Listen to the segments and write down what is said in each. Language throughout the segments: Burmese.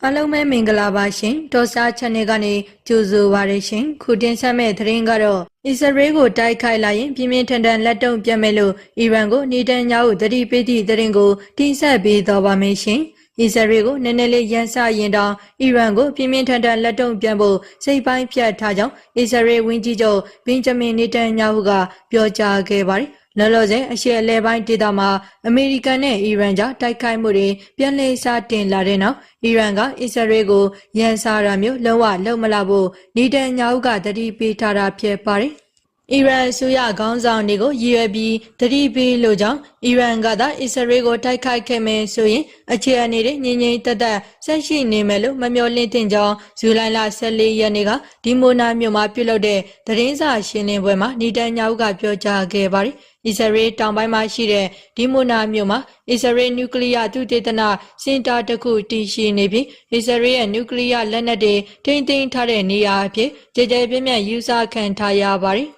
အားလုံးပဲမင်္ဂလာပါရှင်ဒေါ်စာ channel ကနေကြိုဆိုပါရရှင်ခုတင်ဆက်မဲ့သတင်းကတော့အစ္စရေးကိုတိုက်ခိုက်လာရင်ပြင်းပြင်းထန်ထန်လက်တုံ့ပြန်မယ်လို့အီရန်ကိုနေတန်ညာဟုသတိပေးသည့်သတင်းကိုတင်ဆက်ပေးတော့ပါမယ်ရှင်အစ္စရေးကိုနည်းနည်းလေးရန်စရင်တောင်အီရန်ကိုပြင်းပြင်းထန်ထန်လက်တုံ့ပြန်ဖို့စိတ်ပိုင်းဖြတ်ထားကြောင်းအစ္စရေးဝန်ကြီးချုပ်ဘင်ဂျမင်နေတန်ညာဟုကပြောကြားခဲ့ပါတယ်လောလောဆယ်အရှေ့အလယ်ပိုင်းဒေသမှာအမေရိကန်နဲ့အီရန်ကြားတိုက်ခိုက်မှုတွေပြန်လည်စတင်လာတဲ့နောက်အီရန်ကအစ္စရေးကိုရန်စာတာမျိုးလုံးဝလုံးမလာဖို့နေတန်ညာဟုကတတိပေးထားတာဖြစ်ပါတယ်အီရန်အစိုးရခေါင်းဆောင်တွေကိုရည်ရွယ်ပြီးတတိပေးလို့ကြောင့်အီရန်ကသာအစ္စရေးကိုတိုက်ခိုက်ခဲ့မယ်ဆိုရင်အခြေအနေတွေငြိမ်ငြိမ်သက်သက်ဆက်ရှိနေမယ်လို့မမျှော်လင့်တင်ကြောင်းဇူလိုင်လ14ရက်နေ့ကဒီမိုနာမြို့မှာပြုလုပ်တဲ့သတင်းစာရှင်းလင်းပွဲမှာနေတန်ညာဟုကပြောကြားခဲ့ပါတယ်အစ္စရေးတောင်ပိုင်းမှာရှိတဲ့ဒီမိုနာမြို့မှာအစ္စရေးနျူကလ িয়ার သုတေသနစင်တာတစ်ခုတည်ရှိနေပြီးအစ္စရေးရဲ့နျူကလ িয়ার လက်နက်တွေထိန်းသိမ်းထားတဲ့နေရာအဖြစ်ကြည်ကြဲပြင်းပြယူဆခံထားရပါတယ်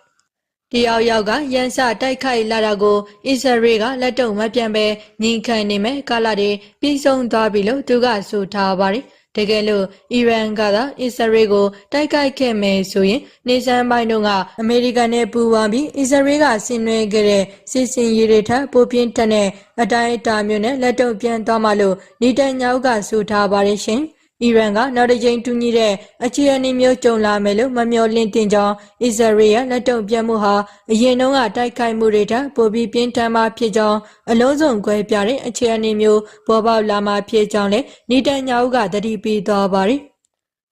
တယောက်ယောက်ကရန်စတိုက်ခိုက်လာတာကိုအစ္စရေးကလက်တုံမပြန်ပဲငြိမ်ခံနေမဲ့ကာလတွေပြီးဆုံးသွားပြီလို့သူကဆိုထားပါတယ်တကယ်လို့အီရန်ကသာအစ္စရေးကိုတိုက်ခိုက်ခဲ့မယ်ဆိုရင်နေဆန်ပိုင်းတို့ကအမေရိကန်နဲ့ပူးပေါင်းပြီးအစ္စရေးကဆင်နွှဲခဲ့တဲ့စစ်စင်ရေးတွေထပ်ပိုပြင်းထန်တဲ့အတိုင်းအတာမျိုးနဲ့လက်တုံပြန်သွားမှလို့နေတန်ညာဟုကဆိုထားပါတယ်ရှင်အီရန်ကနောက်တစ်ကြိမ်တူညီတဲ့အခြေအနေမျိုးကြုံလာမယ်လို့မမျှော်လင့်တင်ကြောင်းအစ္စရေးရဲ့လက်တုံ့ပြန်မှုဟာအရင်တုန်းကတိုက်ခိုက်မှုတွေထက်ပိုပြီးပြင်းထန်မှဖြစ်ကြောင်းအလုံးစုံကွဲပြားတဲ့အခြေအနေမျိုးပေါ်ပေါက်လာမှဖြစ်ကြောင်းလည်းနေတန်ညာဟုကသတိပေးသွားပါတယ်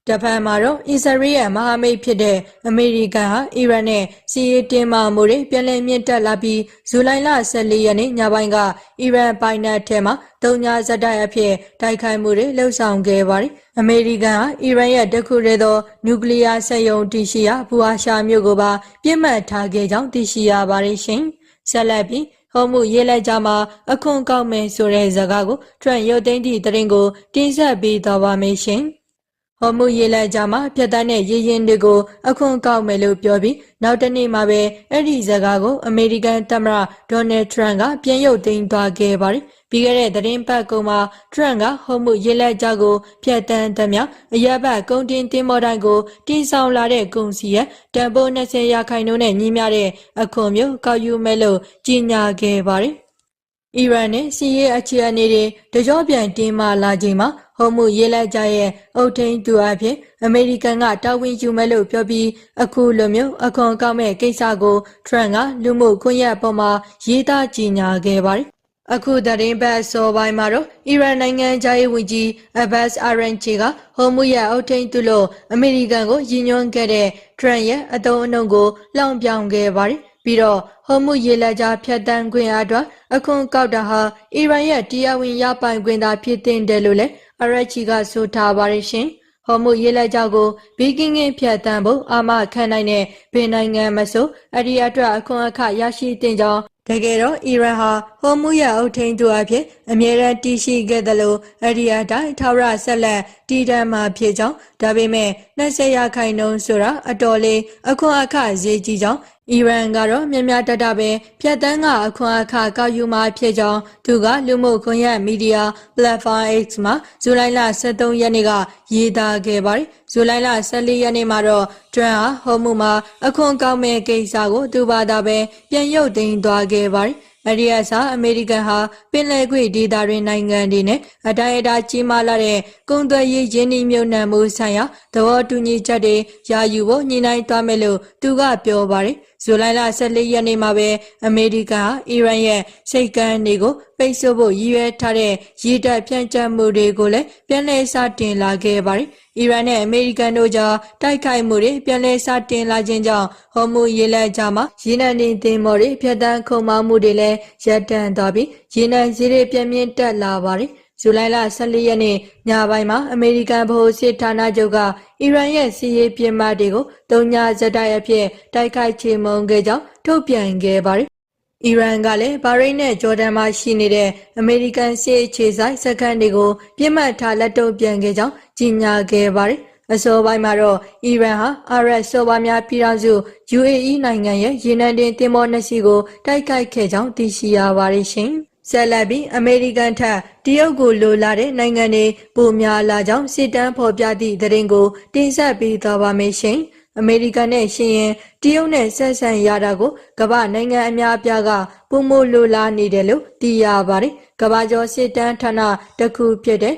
တဖန်မှာတော့အစ္စရေးရဲ့မဟာမိတ်ဖြစ်တဲ့အမေရိကန်ဟာအီရန်နဲ့စီးရေးတင်းမာမှုတွေပြန်လည်မြင့်တက်လာပြီးဇူလိုင်လ14ရက်နေ့ညပိုင်းကအီရန်ပိုင်နက်ထဲမှာတုံညာဇက်တိုက်အဖြစ်တိုက်ခိုက်မှုတွေလှုပ်ဆောင်ခဲ့ပါတယ်။အမေရိကန်ဟာအီရန်ရဲ့တခုတည်းသောနျူကလ িয়ার စက်ရုံတည်ရှိရာဘူအာရှာမြို့ကိုပါပြစ်မှတ်ထားခဲ့ကြောင်းသိရှိရပါတယ်ရှင်။ဆက်လက်ပြီးဟောမှုရေးလက်ကြမှာအခွန်ကောက်မယ်ဆိုတဲ့ဇာတ်ကားကိုထရန့်ရုတ်သိမ်းသည့်သတင်းကိုတင်ဆက်ပေးသွားပါမယ်ရှင်။ဟော်မှုရေးလက်ကြမှာပြတ်သားတဲ့ရေရင်တွေကိုအခွန်ကောက်မယ်လို့ပြောပြီးနောက်တနေ့မှာပဲအဲ့ဒီဇာတ်ကားကိုအမေရိကန်သမ္မတဒေါ်နယ်ထရန့်ကပြန်ရုပ်သိမ်းသွားခဲ့ပါတယ်ပြီးခဲ့တဲ့သတင်းပတ်ကုံမှာထရန့်ကဟော်မှုရေးလက်ကြကိုဖျက်တမ်းသမျှအရက်ဘတ်ကုန်တင်သင်္ဘောတိုင်းကိုတင်ဆောင်လာတဲ့ကုန်စည်ရဲ့တန်ဖိုး20%နဲ့ညီမျှတဲ့အခွန်မျိုးကောက်ယူမယ်လို့ကြေညာခဲ့ပါတယ်အီရန်နဲ့စီးရေးအခြေအနေတွေတကြောပြန်တင်းမာလာချိန်မှာဟော်မှုရေးလက်ကြရဲ့အုတ်ထိန်သူအဖြစ်အမေရိကန်ကတာဝန်ယူမယ်လို့ပြောပြီးအခုလိုမျိုးအခွန်ကောက်မဲ့ကိစ္စကိုထရန့်ကလူမှုကွန်ရက်ပေါ်မှာရေးသားကြေညာခဲ့ပါတယ်အခုသတင်းပတ်စောပိုင်းမှာတော့အီရန်နိုင်ငံသားရေးဝန်ကြီးအဘတ်အာရန်ချီကဟော်မှုရဲ့အုတ်ထိန်သူလို့အမေရိကန်ကိုရည်ညွှန်းခဲ့တဲ့ထရန့်ရဲ့အတုံးအနှုံကိုလောင်ပြောင်ခဲ့ပါတယ်ပြီးတော့ဟော်မှုရေလက်ကြားဖြတ်တန်းခွင့်အတွက်အခွန်ကောက်တာဟာအီရန်ရဲ့တရားဝင်ရပိုင်ခွင့်သာဖြစ်တဲ့လို့လည်းအရက်ချီကဆိုထားပါတယ်ရှင်ဟော်မှုရေးလက်ကြောက်ကိုဘီကင်းကင်းဖြတ်တန်းဖို့အာမခံနိုင်တဲ့ဘယ်နိုင်ငံမဆိုအဲ့ဒီအတွက်အခွန်အခရရှိတဲ့ကြောင်းတကယ်တော့အီရန်ဟာဟော်မှုရဲ့အုတ်ထိန်သူအဖြစ်အမြဲတမ်းတည်ရှိခဲ့တယ်လို့အဲ့ဒီအတိုင်းထောက်ရဆက်လက်တည်တံ့မှာဖြစ်ကြောင်းဒါပေမဲ့20%ဆိုတာအတော်လေးအခွန်အခဈေးကြီးကြောင်းအီရန်ကတော့မြများတတပဲဖြတ်တန်းကအခွန်အခကောက်ယူမှာဖြစ်ကြောင်းသူကလူမှုကွန်ရက်မီဒီယာ Platform X မှာဇူလိုင်လ23ရက်နေ့ကရေးသားခဲ့ပါတယ်ဇူလိုင်လ14ရက်နေ့မှာတော့ထရန့်ဟာဟော်မှုမှာအခွန်ကောက်မဲ့ကိစ္စကိုသူဘာသာပဲပြန်ရုပ်သိမ်းသွားခဲ့ပါတယ်အဲ့ဒီအစားအမေရိကန်ဟာပင်လယ်ကွေ့ဒေသတွင်နိုင်ငံတွေနဲ့အတိုင်းအတာကြီးမားလာတဲ့ကုန်သွယ်ရေးရင်းနှီးမြှုပ်နှံမှုဆိုင်ရာသဘောတူညီချက်တွေယာယူဖို့ညှိနှိုင်းသွားမယ်လို့သူကပြောပါတယ်ဇူလိုင်လ14ရက်နေ့မှာပဲအမေရိကန်ဟာအီရန်ရဲ့စိတ်ကမ်းတွေကိုပိတ်ဆို့ဖို့ရည်ရွယ်ထားတဲ့ရည်တပ်ဖြန့်ကျက်မှုတွေကိုလည်းပြန်လည်စတင်လာခဲ့ပါတယ်အီရန်နဲ့အမေရိကန်တို့ကြားတိုက်ခိုက်မှုတွေပြန်လည်စတင်လာခြင်းကြောင့်ဟော်မှုရေလက်ကြားမှာရေနံတင်သင်္ဘောတွေဖြတ်တန်းခုံမောင်းမှုတွေလည်းရပ်တန့်သွားပြီးရေနံဈေးတွေပြန်မြင့်တက်လာပါတယ်ဇူလိုင်လ14ရက်နေ့ညပိုင်းမှာအမေရိကန်ဗဟိုစစ်ဌာနချုပ်ကအီရန်ရဲ့စီးရေးပြစ်မှတ်တွေကိုတုံညာဇက်တိုက်အဖြစ်တိုက်ခိုက်ချေမှုန်းခဲ့ကြောင်းထုတ်ပြန်ခဲ့ပါတယ်အီရန်ကလည်းဘာရိန်းနဲ့ဂျော်ဒန်မှာရှိနေတဲ့အမေရိကန်စစ်အခြေစိုက်စခန်းတွေကိုပြစ်မှတ်ထားလက်တုံ့ပြန်ခဲ့ကြောင်းကြေညာခဲ့ပါတယ်အစောပိုင်းမှာတော့အီရန်ဟာအာရပ်စော်ဘွားများပြည်ထောင်စု UAE နိုင်ငံရဲ့ရေနံတင်သင်္ဘော2စီးကိုတိုက်ခိုက်ခဲ့ကြောင်းသိရှိရပါတယ်ရှင်။ ဆက်လက်ပြီးအမေရိကန်ထက်တရုတ်ကိုလိုလာတဲ့နိုင်ငံတွေပိုများလာကြောင်းစစ်တမ်းဖော်ပြသည့်သတင်းကိုတင်ဆက်ပေးသွားပါမယ်ရှင်။အမေရိကန်နဲ့ရှင်ရင်တရုတ်နဲ့ဆက်ဆံရတာကိုကမ္ဘာနိုင်ငံအများအပြားကပုံမလိုလားနေတယ်လို့သိရပါတယ်။ကမ္ဘာကျော်စစ်တမ်းဌာနတစ်ခုဖြစ်တဲ့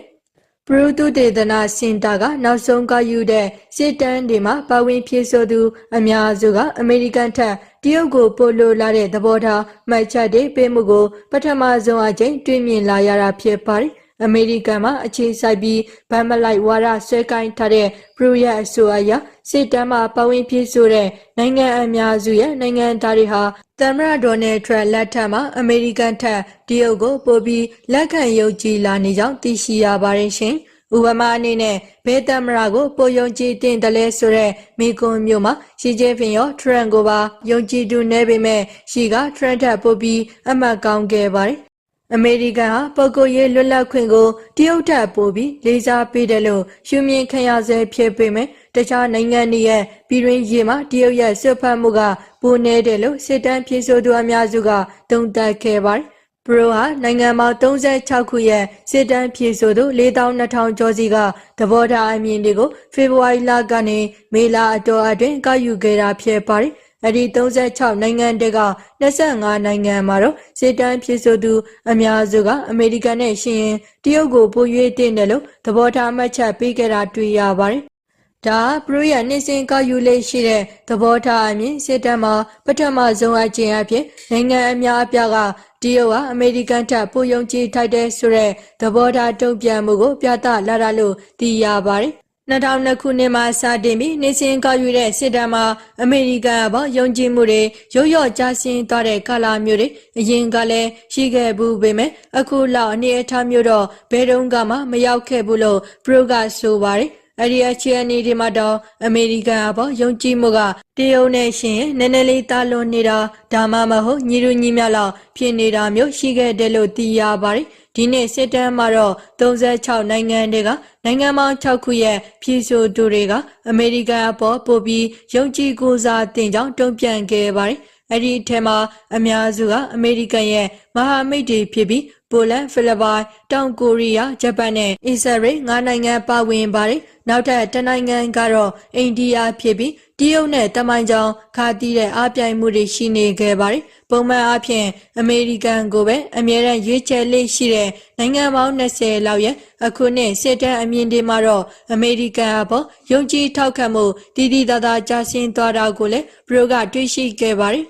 ပရူတုတေသနာစင်တာကနောက်ဆုံးကယူတဲ့စစ်တမ်းတွေမှာပါဝင်ဖြည့်ဆို့သူအများစုကအမေရိကန်ထက်တရုတ်ကိုပိုလိုလာတဲ့သဘောထားမှတ်ချက်တွေပေးမှုကိုပထမဆုံးအကြိမ်တွေ့မြင်လာရတာဖြစ်ပါတယ်။အမေရိကန်မှာအခြေစိုက်ပြီးဗန်မလိုက်ဝါဒဆွဲကိုင်းထားတဲ့ပရူရဲ့အဆိုအရစစ်တမ်းမှာပါဝင်ဖြည့်ဆို့တဲ့နိုင်ငံအများစုရဲ့နိုင်ငံသားတွေဟာသမ္မတဒေါ်နယ်ထရန့်လက်ထက်မှာအမေရိကန်ထက်တရုတ်ကိုပိုပြီးလက်ခံယုံကြည်လာနေကြောင်းသိရှိရပါတယ်ရှင်။ဥပမာအနေနဲ့ဘယ်သမ္မတကိုပိုယုံကြည်တင်တယ်လဲဆိုတဲ့မိကွန်းမျိုးမှာရှီကျင်းဖင်ရောထရန့်ကိုပါယုံကြည်သူနေပေမဲ့ရှီကထရန့်ထက်ပိုပြီးအမှတ်ကောင်းခဲ့ပါတယ်။အမေရိကန်ဟာပုဂ္ဂိုလ်ရေးလွတ်လပ်ခွင့်ကိုတရုတ်ထက်ပိုပြီးလေးစားပေးတယ်လို့ရှုမြင်ခံရဆဲဖြစ်ပေမဲ့တခြားနိုင်ငံတွေရဲ့ပြည်တွင်းရေးမှာတရုတ်ရဲ့ဆွတ်ဖက်မှုကပိုနေတယ်လို့စစ်တမ်းဖြေဆိုသူအများစုကသုံးသပ်ခဲ့ပါတယ်။ပရိုဟာနိုင်ငံပေါင်း36ခုရဲ့စစ်တမ်းဖြေဆိုသူ4200ကျော်စီကသဘောထားအမြင်တွေကိုဖေဖော်ဝါရီလကနေမေလအတော်အတွင်းကောက်ယူခဲ့တာဖြစ်ပါတယ်။အဲဒီ36နိုင်ငံတက်က25နိုင်ငံမှာတော့စစ်တမ်းဖြေဆိုသူအများစုကအမေရိကန်နဲ့ရှင်ရင်တရုတ်ကိုပို၍တင်တယ်လို့သဘောထားမှတ်ချက်ပေးခဲ့တာတွေ့ရပါတယ်။ဒါပရိုရဲ့နှစ်စဉ်ကောက်ယူလေးရှိတဲ့သဘောထားအမြင်စစ်တမ်းမှာပထမဆုံးအကြိမ်အဖြစ်နိုင်ငံအများအပြားကတရုတ်ဟာအမေရိကန်ထက်ပိုယုံကြည်ထိုက်တဲ့ဆိုတဲ့သဘောထားတုံ့ပြန်မှုကိုပြသလာတာလို့သိရပါတယ်။2002ခုနှစ်မှာစတင်ပြီးနှစ်စဉ်ကောက်ယူတဲ့စစ်တမ်းမှာအမေရိကန်အပေါ်ယုံကြည်မှုတွေရုတ်ရော့ကျဆင်းသွားတဲ့ကာလမျိုးတွေအရင်ကလည်းရှိခဲ့ဘူးပေမဲ့အခုလောက်အနေအထားမျိုးတော့ဘယ်တော့မှမရောက်ခဲ့ဘူးလို့ပရိုကဆိုပါတယ်။အဲဒီအခြေအနေဒီမှာတော့အမေရိကန်အပေါ်ယုံကြည်မှုကတရုတ်နဲ့ရှင်နည်းနည်းလေးတာလွန်နေတာဒါမှမဟုတ်ညီလူညီမျှလောက်ဖြစ်နေတာမျိုးရှိခဲ့တယ်လို့သိရပါတယ်။ဒီနေ့စစ်တမ်းမှာတော့36နိုင်ငံတွေကနိုင်ငံပေါင်း6ခုရဲ့ဖြည့်ဆို့သူတွေကအမေရိကန်အပေါ်ပိုပြီးယုံကြည်ကိုးစားတင်ကြောင်းတုံ့ပြန်ခဲ့ပါတယ်။အဲ့ဒီအထက်မှာအများစုကအမေရိကန်ရဲ့မဟာမိတ်တွေဖြစ်ပြီးပိုလန်ဖိလစ်ပိုင်တောင်ကိုရီးယားဂျပန်နဲ့အစ္စရေး9နိုင်ငံပါဝင်ပါတယ်နောက်ထပ်တနိုင်ငံကတော့အိန္ဒိယဖြစ်ပြီးတရုတ်နဲ့တမိုင်းကြောင်ခါတီးတဲ့အားပြိုင်မှုတွေရှိနေခဲ့ပါတယ်ပုံမှန်အားဖြင့်အမေရိကန်ကိုပဲအမြဲတမ်းရွေးချယ်လေးရှိတဲ့နိုင်ငံပေါင်း20လောက်ရဲ့အခုနှစ်စစ်တမ်းအမြင်တွေမှာတော့အမေရိကန်အပေါ်ယုံကြည်ထောက်ခံမှုတည်တည်သားသားကျဆင်းသွားတာကိုလည်းဘရိုကတွေ့ရှိခဲ့ပါတယ်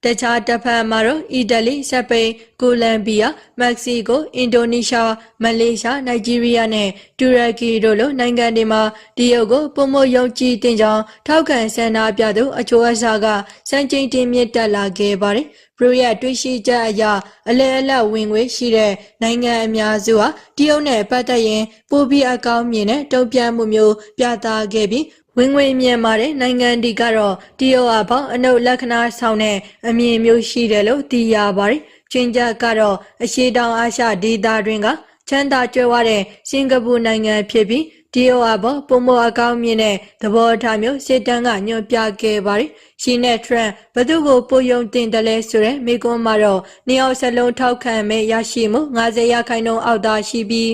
တခြားတစ်ဖက်မှာတော့အီတလီစပိန်ကိုလံဘီယာမက္ကဆီကိုအင်ဒိုနီးရှားမလေးရှားနိုင်ဂျီးရီးယားနဲ့တူရကီတို့လိုနိုင်ငံတွေမှာတရုတ်ကိုပုံမယုံကြည်တင်ကြောင်းထောက်ခံဆန္ဒပြသူအချို့အစားကစံချိန်တင်မြင့်တက်လာခဲ့ပါတယ်ပရိုရဲ့တွေ့ရှိချက်အရအလဲအလတ်ဝင်ငွေရှိတဲ့နိုင်ငံအများစုဟာတရုတ်နဲ့ပတ်သက်ရင်ပိုပြီးအကောင်းမြင်တဲ့တုံ့ပြန်မှုမျိုးပြသခဲ့ပြီးဝင်ငွေမြင့်မာတဲ့နိုင်ငံတွေကတော့တရုတ်အပေါ်အနုလက္ခဏာဆောင်တဲ့အမြင်မျိုးရှိတယ်လို့သိရပါတယ်။ချင်းချက်ကတော့အရှေ့တောင်အာရှဒေသတွင်ကချမ်းသာကြွယ်ဝတဲ့စင်ကာပူနိုင်ငံဖြစ်ပြီးတရုတ်အပေါ်ပုံမအကောင်းမြင်တဲ့သဘောထားမျိုးစစ်တမ်းကညွှန်ပြခဲ့ပါတယ်။ရှီနဲ့ထရန့်ဘသူကိုပိုယုံတင်တယ်လဲဆိုတဲ့မိကွန်းမှာတော့နှစ်ယောက်စလုံးထောက်ခံမဲ့ရရှိမှု50%အောက်သာရှိပြီး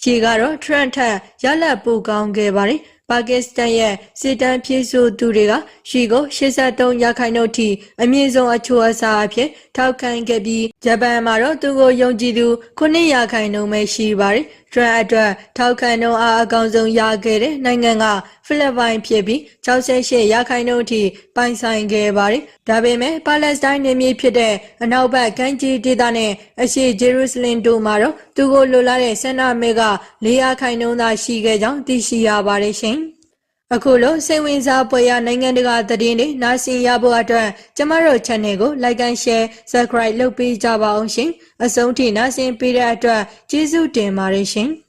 ရှီကတော့ထရန့်ထက်ရလဒ်ပိုကောင်းခဲ့ပါတယ်။ပါကစ္စတန်ရဲ့စစ်တမ်းဖြည့်ဆို့သူတွေကရှီကို83%ထိအမြင့်ဆုံးအချို့အစားအဖြစ်ထောက်ခံခဲ့ပြီးဂျပန်မှာတော့သူကိုယုံကြည်သူ9%ပဲရှိပါတယ်။ထရန့်အတွက်ထောက်ခံနှုန်းအားအကောင်းဆုံးရခဲ့တဲ့နိုင်ငံကဖိလစ်ပိုင်ဖြစ်ပြီး68%ထိပိုင်ဆိုင်ခဲ့ပါတယ်။ဒါပေမဲ့ပါလက်စတိုင်းနေမြေဖြစ်တဲ့အနောက်ဘက်ကမ်းခြေဒေသနဲ့အရှေ့ဂျေရုဆလင်တို့မှာတော့သူကိုလိုလားတဲ့ဆန္ဒမဲက4%သာရှိခဲ့ကြောင်းသိရှိရပါတယ်ရှင်။အခုလိုစိတ်ဝင်စားဖွယ်ရာနိုင်ငံတကာသတင်းတွေနားဆင်ရဖို့အတွက်ကျမတို့ channel ကို like and share subscribe လုပ်ပေးကြပါအောင်ရှင်။အဆုံးထိနားဆင်ပေးတဲ့အတွက်ကျေးဇူးတင်ပါတယ်ရှင်။